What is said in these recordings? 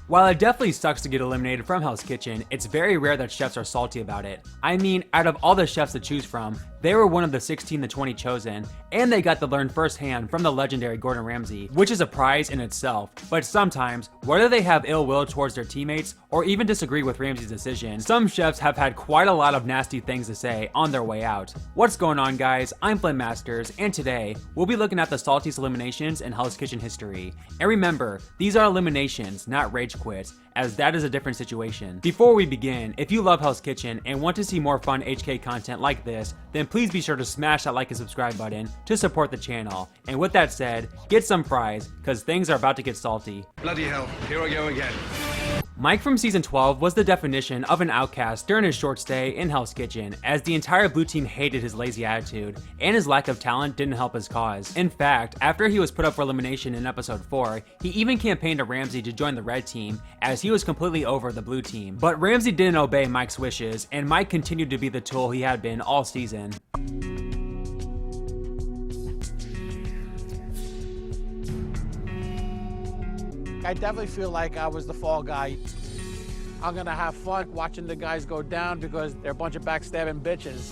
While it definitely sucks to get eliminated from Hell's Kitchen, it's very rare that chefs are salty about it. I mean, out of all the chefs to choose from, they were one of the 16 to 20 chosen, and they got to learn firsthand from the legendary Gordon Ramsay, which is a prize in itself. But sometimes, whether they have ill will towards their teammates or even disagree with Ramsay's decision, some chefs have had quite a lot of nasty things to say on their way out. What's going on, guys? I'm FlynnMasters, and today we'll be looking at the saltiest eliminations in Hell's Kitchen history. And remember, these are eliminations, not rage quits, as that is a different situation. Before we begin, if you love Hell's Kitchen and want to see more fun HK content like this, then please be sure to smash that like and subscribe button to support the channel. And with that said, get some fries, cause things are about to get salty. Bloody hell, here I go again. Mike from season 12 was the definition of an outcast during his short stay in Hell's Kitchen, as the entire blue team hated his lazy attitude, and his lack of talent didn't help his cause. In fact, after he was put up for elimination in episode 4, he even campaigned to Ramsay to join the red team, as he was completely over the blue team. But Ramsay didn't obey Mike's wishes, and Mike continued to be the tool he had been all season. I definitely feel like I was the fall guy. I'm gonna have fun watching the guys go down because they're a bunch of backstabbing bitches.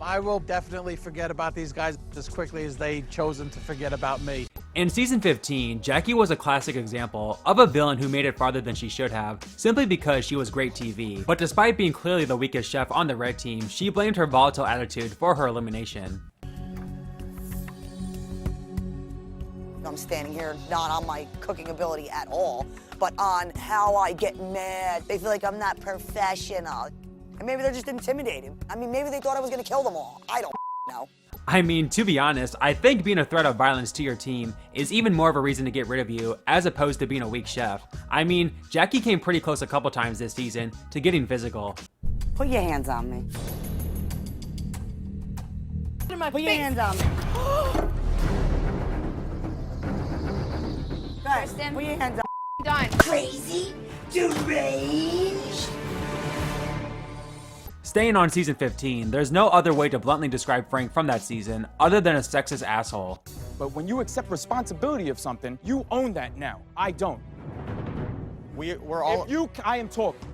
I will definitely forget about these guys as quickly as they chosen to forget about me. In season 15, Jackie was a classic example of a villain who made it farther than she should have, simply because she was great TV. But despite being clearly the weakest chef on the red team, she blamed her volatile attitude for her elimination. I'm standing here not on my cooking ability at all, but on how I get mad. They feel like I'm not professional. And maybe they're just intimidated. I mean, maybe they thought I was gonna kill them all. I don't know. I mean, to be honest, I think being a threat of violence to your team is even more of a reason to get rid of you, as opposed to being a weak chef. I mean, Jackie came pretty close a couple times this season to getting physical. Put your hands on me. Put your hands on me. Guys, put your hands on me. Done. Crazy, deranged. Staying on season 15, there's no other way to bluntly describe Frank from that season other than a sexist asshole. But when you accept responsibility of something, you own that now. I don't. We're all... I am talking.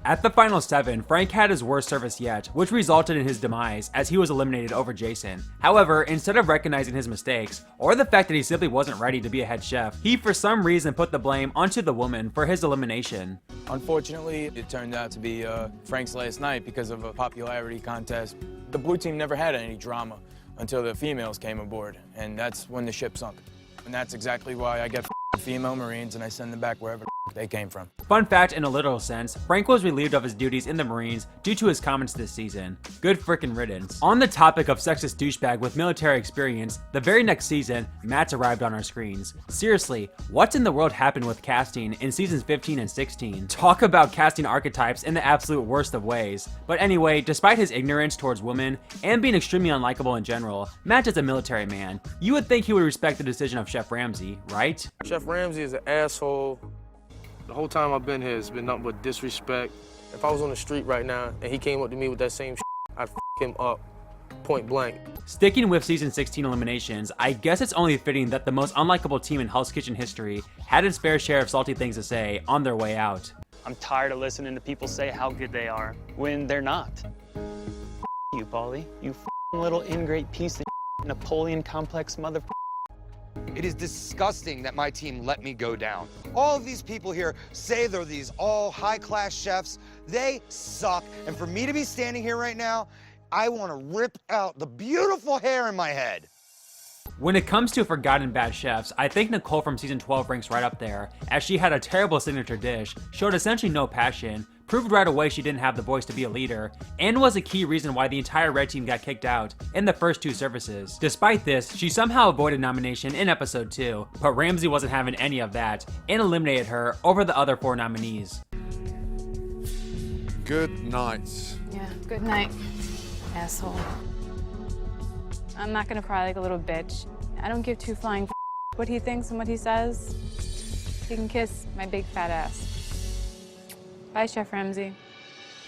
At the final 7, Frank had his worst service yet, which resulted in his demise as he was eliminated over Jason. However, instead of recognizing his mistakes, or the fact that he simply wasn't ready to be a head chef, he for some reason put the blame onto the woman for his elimination. Unfortunately, it turned out to be Frank's last night because of a popularity contest. The blue team never had any drama until the females came aboard, and that's when the ship sunk. And that's exactly why I get female Marines and I send them back wherever they came from. Fun fact, in a literal sense, Frank was relieved of his duties in the Marines due to his comments this season. Good frickin' riddance. On the topic of sexist douchebag with military experience, the very next season, Matt's arrived on our screens. Seriously, what in the world happened with casting in seasons 15 and 16? Talk about casting archetypes in the absolute worst of ways. But anyway, despite his ignorance towards women and being extremely unlikable in general, Matt is a military man. You would think he would respect the decision of Chef Ramsay, right? Chef Ramsay is an asshole. The whole time I've been here, it's been nothing but disrespect. If I was on the street right now and he came up to me with that same I'd him up, point blank. Sticking with season 16 eliminations, I guess it's only fitting that the most unlikable team in Hell's Kitchen history had its fair share of salty things to say on their way out. I'm tired of listening to people say how good they are when they're not. You, Paulie, you little ingrate piece of Napoleon complex mother. It is disgusting that my team let me go down. All of these people here say they're these all high-class chefs. They suck. And for me to be standing here right now, I want to rip out the beautiful hair in my head. When it comes to forgotten bad chefs, I think Nicole from season 12 ranks right up there, as she had a terrible signature dish, showed essentially no passion, proved right away she didn't have the voice to be a leader, and was a key reason why the entire red team got kicked out in the first 2 services. Despite this, she somehow avoided nomination in episode 2, but Ramsay wasn't having any of that, and eliminated her over the other 4 nominees. Good night. Yeah, good night, asshole. I'm not gonna cry like a little bitch. I don't give 2 flying what he thinks and what he says. He can kiss my big fat ass. Bye, Chef Ramsay.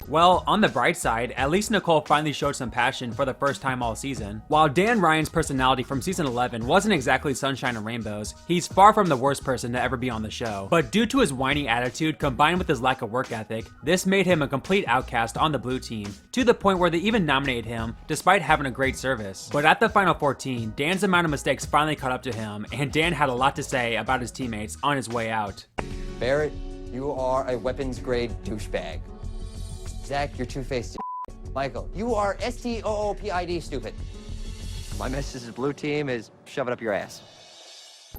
Well, on the bright side, at least Nicole finally showed some passion for the first time all season. While Dan Ryan's personality from season 11 wasn't exactly sunshine and rainbows, he's far from the worst person to ever be on the show. But due to his whiny attitude combined with his lack of work ethic, this made him a complete outcast on the blue team, to the point where they even nominated him despite having a great service. But at the final 14, Dan's amount of mistakes finally caught up to him, and Dan had a lot to say about his teammates on his way out. Barrett, you are a weapons-grade douchebag. Zach, you're two-faced. Michael, you are STOOPID stupid. My message to the blue team is shove it up your ass.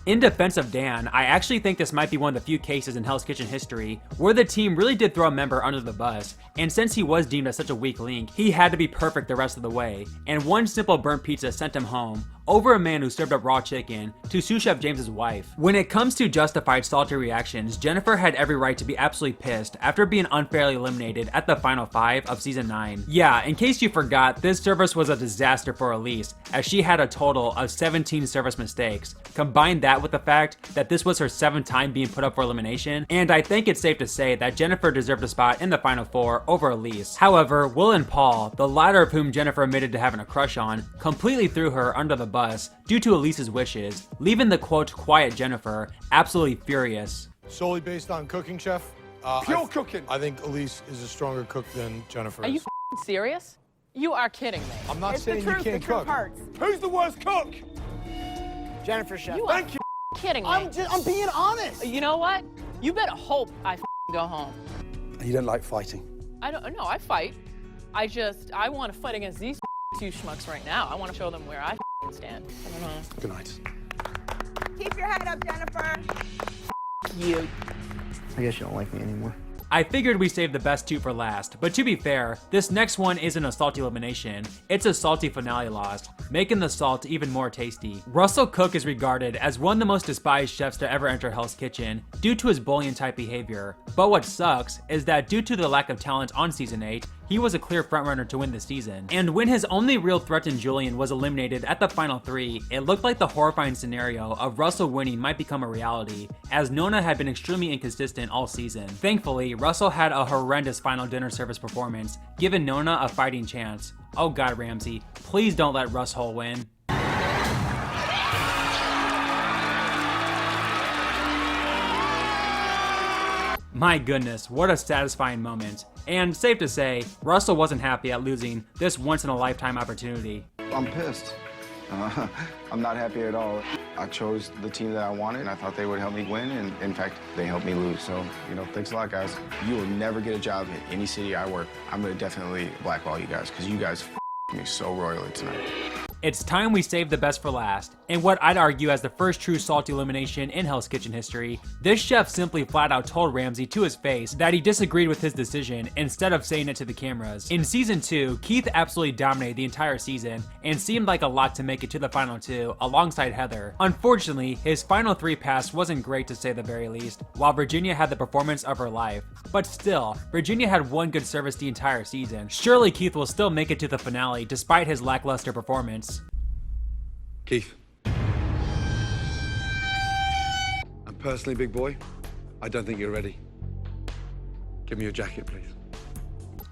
In defense of Dan, I actually think this might be one of the few cases in Hell's Kitchen history where the team really did throw a member under the bus, and since he was deemed as such a weak link, he had to be perfect the rest of the way, and one simple burnt pizza sent him home, over a man who served up raw chicken to sous chef James's wife. When it comes to justified salty reactions, Jennifer had every right to be absolutely pissed after being unfairly eliminated at the final 5 of season 9. Yeah, in case you forgot, this service was a disaster for Elise, as she had a total of 17 service mistakes. Combine that with the fact that this was her 7th time being put up for elimination, and I think it's safe to say that Jennifer deserved a spot in the final 4 over Elise. However, Will and Paul, the latter of whom Jennifer admitted to having a crush on, completely threw her under the bus due to Elise's wishes, leaving the quote quiet Jennifer absolutely furious. Solely based on cooking, chef? Pure cooking. I think Elise is a stronger cook than Jennifer Are is. you serious? You are kidding me. I'm not saying you can't cook. Who's the worst cook? Jennifer, chef. You are kidding me. I'm being honest. You know what? You better hope I go home. You don't like fighting? I don't know. I fight. I want to fight against these two schmucks right now. I want to show them where I stand. I don't know. Good night. Keep your head up, Jennifer. You. I guess you don't like me anymore. I figured we saved the best 2 for last, but to be fair, this next one isn't a salty elimination, it's a salty finale lost, making the salt even more tasty. Russell Cook is regarded as one of the most despised chefs to ever enter Hell's Kitchen due to his bullying type behavior, but what sucks is that due to the lack of talent on season 8, he was a clear frontrunner to win the season. And when his only real threat in Julian was eliminated at the final 3, it looked like the horrifying scenario of Russell winning might become a reality, as Nona had been extremely inconsistent all season. Thankfully, Russell had a horrendous final dinner service performance, giving Nona a fighting chance. Oh god, Ramsey, please don't let Russ Hole win. My goodness, what a satisfying moment. And safe to say, Russell wasn't happy at losing this once-in-a-lifetime opportunity. I'm pissed. I'm not happy at all. I chose the team that I wanted, and I thought they would help me win, and in fact, they helped me lose. So, thanks a lot, guys. You will never get a job in any city I work. I'm gonna definitely blackball you guys, because you guys me so royally tonight. It's time we saved the best for last, and what I'd argue as the first true salty elimination in Hell's Kitchen history. This chef simply flat out told Ramsey to his face that he disagreed with his decision instead of saying it to the cameras. In season 2, Keith absolutely dominated the entire season and seemed like a lot to make it to the final 2 alongside Heather. Unfortunately, his final 3 pass wasn't great to say the very least, while Virginia had the performance of her life. But still, Virginia had one good service the entire season. Surely Keith will still make it to the finale despite his lackluster performance. Keith. And personally, big boy, I don't think you're ready. Give me your jacket, please.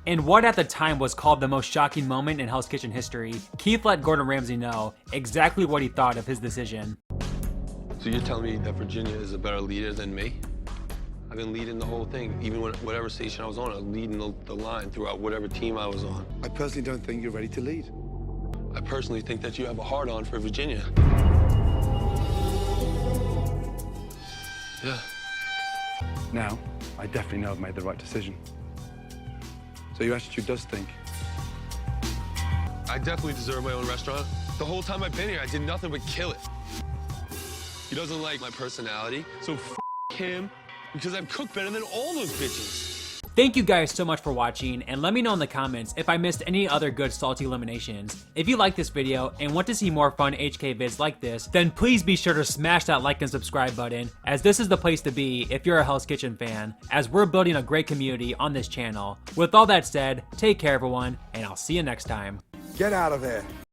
In what at the time was called the most shocking moment in Hell's Kitchen history, Keith let Gordon Ramsay know exactly what he thought of his decision. So you're telling me that Virginia is a better leader than me? I've been leading the whole thing, even when whatever station I was on, I was leading the line throughout whatever team I was on. I personally don't think you're ready to lead. I personally think that you have a hard-on for Virginia. Yeah. Now, I definitely know I've made the right decision. So your attitude does stink. I definitely deserve my own restaurant. The whole time I've been here, I did nothing but kill it. He doesn't like my personality, so f him, because I've cooked better than all those bitches. Thank you guys so much for watching, and let me know in the comments if I missed any other good salty eliminations. If you like this video and want to see more fun HK vids like this, then please be sure to smash that like and subscribe button, as this is the place to be if you're a Hell's Kitchen fan, as we're building a great community on this channel. With all that said, take care everyone, and I'll see you next time. Get out of there.